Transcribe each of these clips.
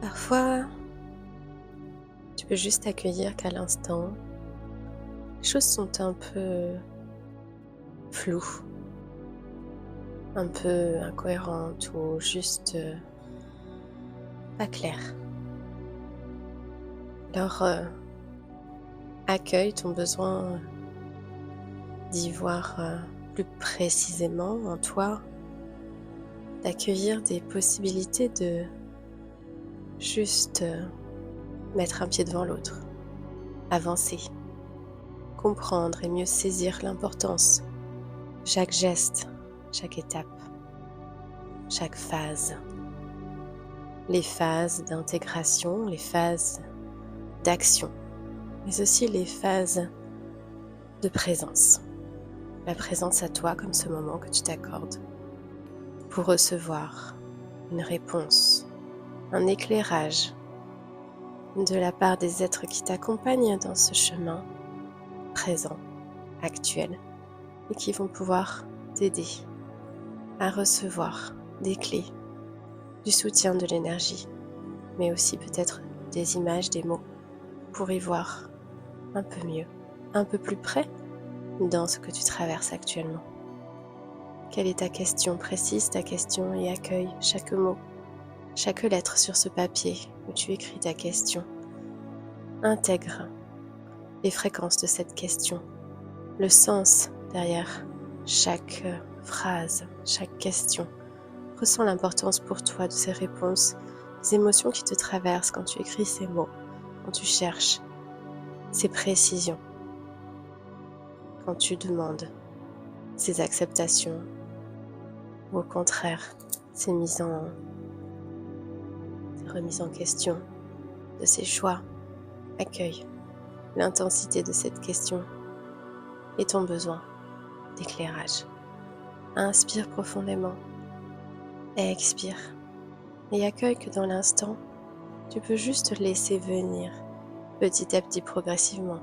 Parfois, tu peux juste accueillir qu'à l'instant, les choses sont un peu floues, un peu incohérentes ou juste pas claires. Alors, accueille ton besoin d'y voir plus précisément en toi, d'accueillir des possibilités de juste mettre un pied devant l'autre, avancer, comprendre et mieux saisir l'importance, chaque geste, chaque étape, chaque phase. Les phases d'intégration, les phases d'action, mais aussi les phases de présence. La présence à toi comme ce moment que tu t'accordes pour recevoir une réponse, un éclairage de la part des êtres qui t'accompagnent dans ce chemin présent, actuel, et qui vont pouvoir t'aider à recevoir des clés, du soutien, de l'énergie, mais aussi peut-être des images, des mots, pour y voir un peu mieux, un peu plus près dans ce que tu traverses actuellement. Quelle est ta question? Précise ta question et accueille chaque mot, chaque lettre sur ce papier où tu écris ta question. Intègre les fréquences de cette question, le sens derrière chaque phrase, chaque question. Ressens l'importance pour toi de ces réponses, les émotions qui te traversent quand tu écris ces mots, quand tu cherches ces précisions, quand tu demandes ces acceptations, ou au contraire, ces remises en question de ces choix. Accueille l'intensité de cette question et ton besoin d'éclairage. Inspire profondément, expire et accueille que dans l'instant, tu peux juste laisser venir petit à petit progressivement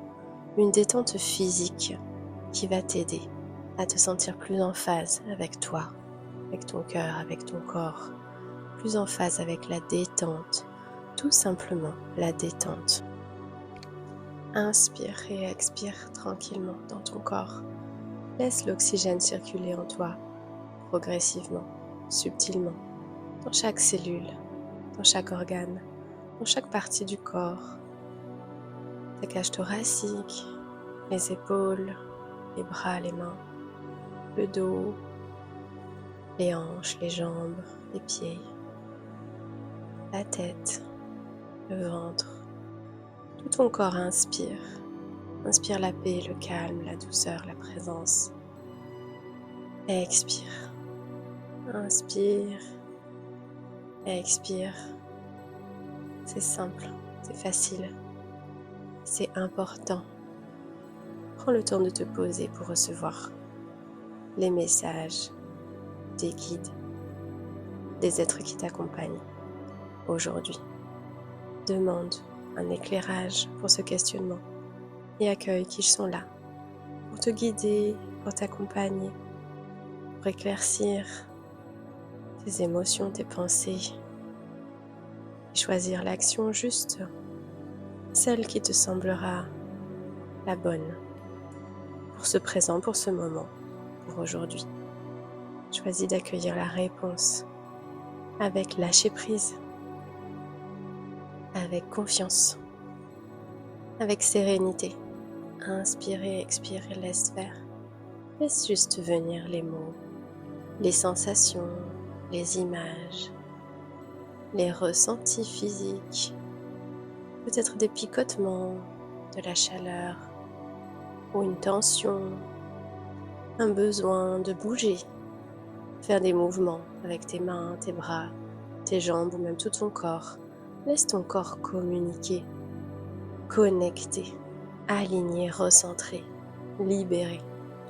une détente physique qui va t'aider à te sentir plus en phase avec toi, avec ton cœur, avec ton corps, plus en phase avec la détente, tout simplement la détente. Inspire et expire tranquillement dans ton corps. Laisse l'oxygène circuler en toi progressivement, subtilement, dans chaque cellule, dans chaque organe, dans chaque partie du corps. Ta cage thoracique, les épaules, les bras, les mains, le dos, les hanches, les jambes, les pieds, la tête, le ventre. Tout ton corps inspire. Inspire la paix, le calme, la douceur, la présence. Expire. Inspire. Expire. C'est simple, c'est facile, c'est important. Prends le temps de te poser pour recevoir les messages des guides, des êtres qui t'accompagnent aujourd'hui. Demande un éclairage pour ce questionnement et accueille qu'ils sont là pour te guider, pour t'accompagner, pour éclaircir tes émotions, tes pensées et choisir l'action juste, celle qui te semblera la bonne pour ce présent, pour ce moment, pour aujourd'hui. Choisis d'accueillir la réponse avec lâcher prise, avec confiance, avec sérénité. Inspire et expire et laisse faire. Laisse juste venir les mots, les sensations, les images, les ressentis physiques, peut-être des picotements, de la chaleur ou une tension, un besoin de bouger, faire des mouvements avec tes mains, tes bras, tes jambes ou même tout ton corps. Laisse ton corps communiquer, connecter, aligner, recentrer, libérer.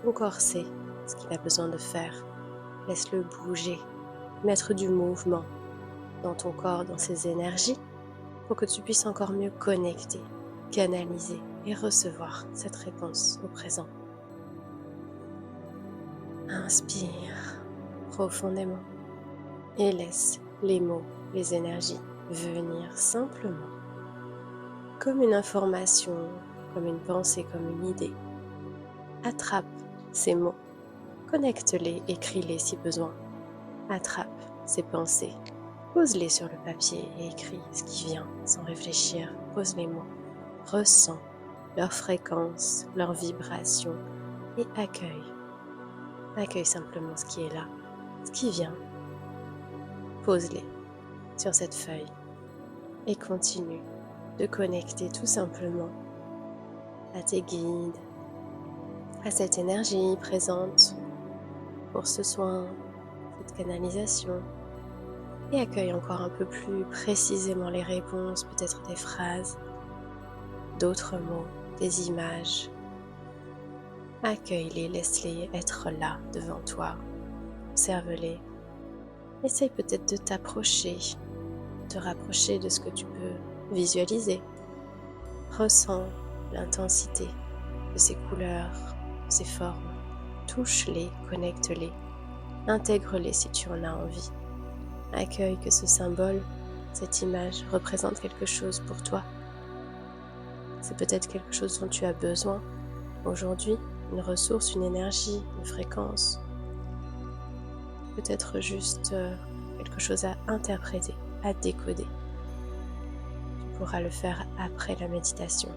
Ton corps sait ce qu'il a besoin de faire. Laisse-le bouger, mettre du mouvement dans ton corps, dans ses énergies, pour que tu puisses encore mieux connecter, canaliser et recevoir cette réponse au présent. Inspire profondément et laisse les mots, les énergies venir simplement, comme une information, comme une pensée, comme une idée. Attrape ces mots, connecte-les, écris-les si besoin. Attrape ces pensées, pose-les sur le papier et écris ce qui vient sans réfléchir. Pose les mots, ressens leur fréquence, leur vibration et accueille. Accueille simplement ce qui est là, ce qui vient. Pose-les sur cette feuille et continue de connecter tout simplement à tes guides, à cette énergie présente pour ce soin, cette canalisation, et accueille encore un peu plus précisément les réponses, peut-être des phrases, d'autres mots, des images. Accueille-les, laisse-les être là devant toi, observe-les. Essaye peut-être de t'approcher, de te rapprocher de ce que tu peux visualiser. Ressens l'intensité de ces couleurs, de ces formes. Touche-les, connecte-les, intègre-les si tu en as envie. Accueille que ce symbole, cette image représente quelque chose pour toi. C'est peut-être quelque chose dont tu as besoin aujourd'hui, une ressource, une énergie, une fréquence. Peut-être juste quelque chose à interpréter, à décoder. Tu pourras le faire après la méditation.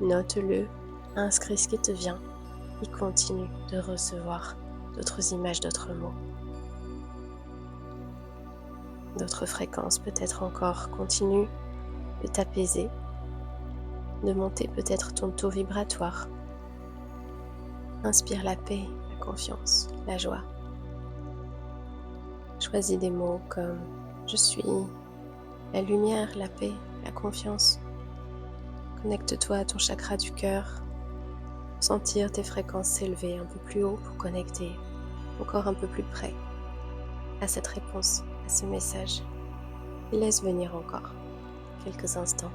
Note-le, inscris ce qui te vient et continue de recevoir d'autres images, d'autres mots. D'autres fréquences peut-être encore. Continue de t'apaiser, de monter peut-être ton taux vibratoire. Inspire la paix, la confiance, la joie. Choisis des mots comme « je suis », la lumière, la paix, la confiance. Connecte-toi à ton chakra du cœur. Sentir tes fréquences s'élever un peu plus haut pour connecter encore un peu plus près à cette réponse, à ce message. Et laisse venir encore quelques instants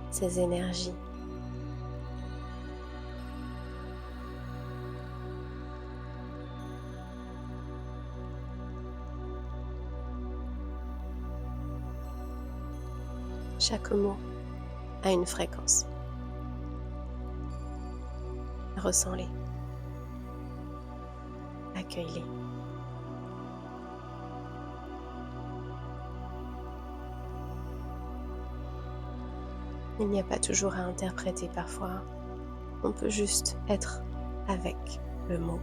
ces énergies. Chaque mot a une fréquence. Ressens-les. Accueille-les. Il n'y a pas toujours à interpréter parfois. On peut juste être avec le mot,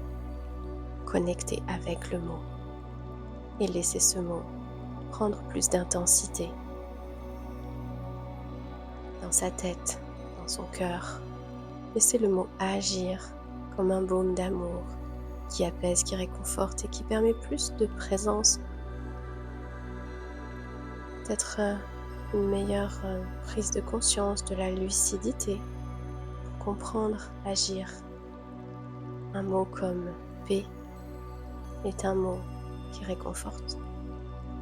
connecter avec le mot et laisser ce mot prendre plus d'intensité dans sa tête, dans son cœur. Laisser le mot agir comme un baume d'amour qui apaise, qui réconforte et qui permet plus de présence, peut-être une meilleure prise de conscience, de la lucidité pour comprendre, agir. Un mot comme paix est un mot qui réconforte,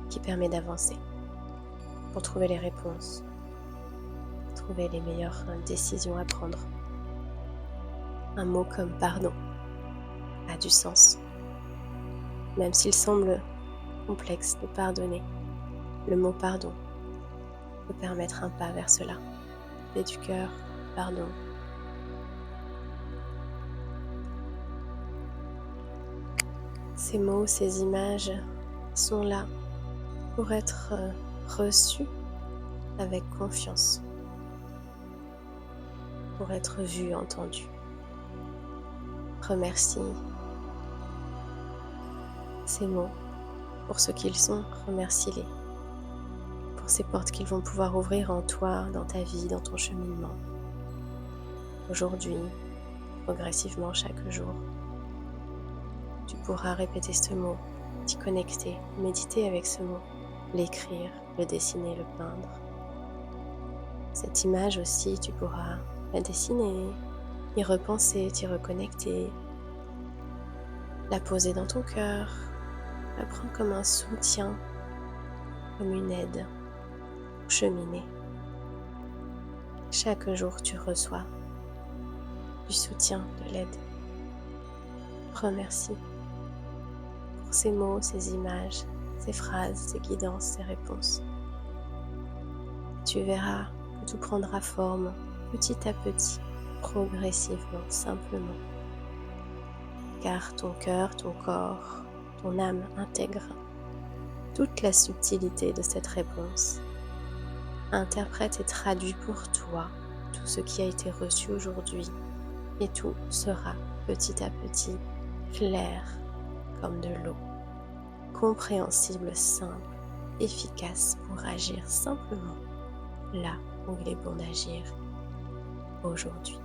qui permet d'avancer pour trouver les réponses, trouver les meilleures décisions à prendre. Un mot comme pardon a du sens. Même s'il semble complexe de pardonner, le mot pardon peut permettre un pas vers cela. Paix du cœur, pardon. Ces mots, ces images sont là pour être reçus avec confiance, pour être vus, entendus. Remercie ces mots pour ce qu'ils sont, remercie-les pour ces portes qu'ils vont pouvoir ouvrir en toi, dans ta vie, dans ton cheminement. Aujourd'hui, progressivement chaque jour, tu pourras répéter ce mot, t'y connecter, méditer avec ce mot, l'écrire, le dessiner, le peindre. Cette image aussi, tu pourras la dessiner, y repenser, t'y reconnecter, la poser dans ton cœur, la prendre comme un soutien, comme une aide pour cheminer. Chaque jour, tu reçois du soutien, de l'aide. Remercie pour ces mots, ces images, ces phrases, ces guidances, ces réponses. tu verras que tout prendra forme petit à petit, progressivement, simplement. Car ton cœur, ton corps, ton âme intègre toute la subtilité de cette réponse. Interprète et traduis pour toi tout ce qui a été reçu aujourd'hui et tout sera petit à petit clair comme de l'eau, compréhensible, simple, efficace pour agir simplement là où il est bon d'agir aujourd'hui.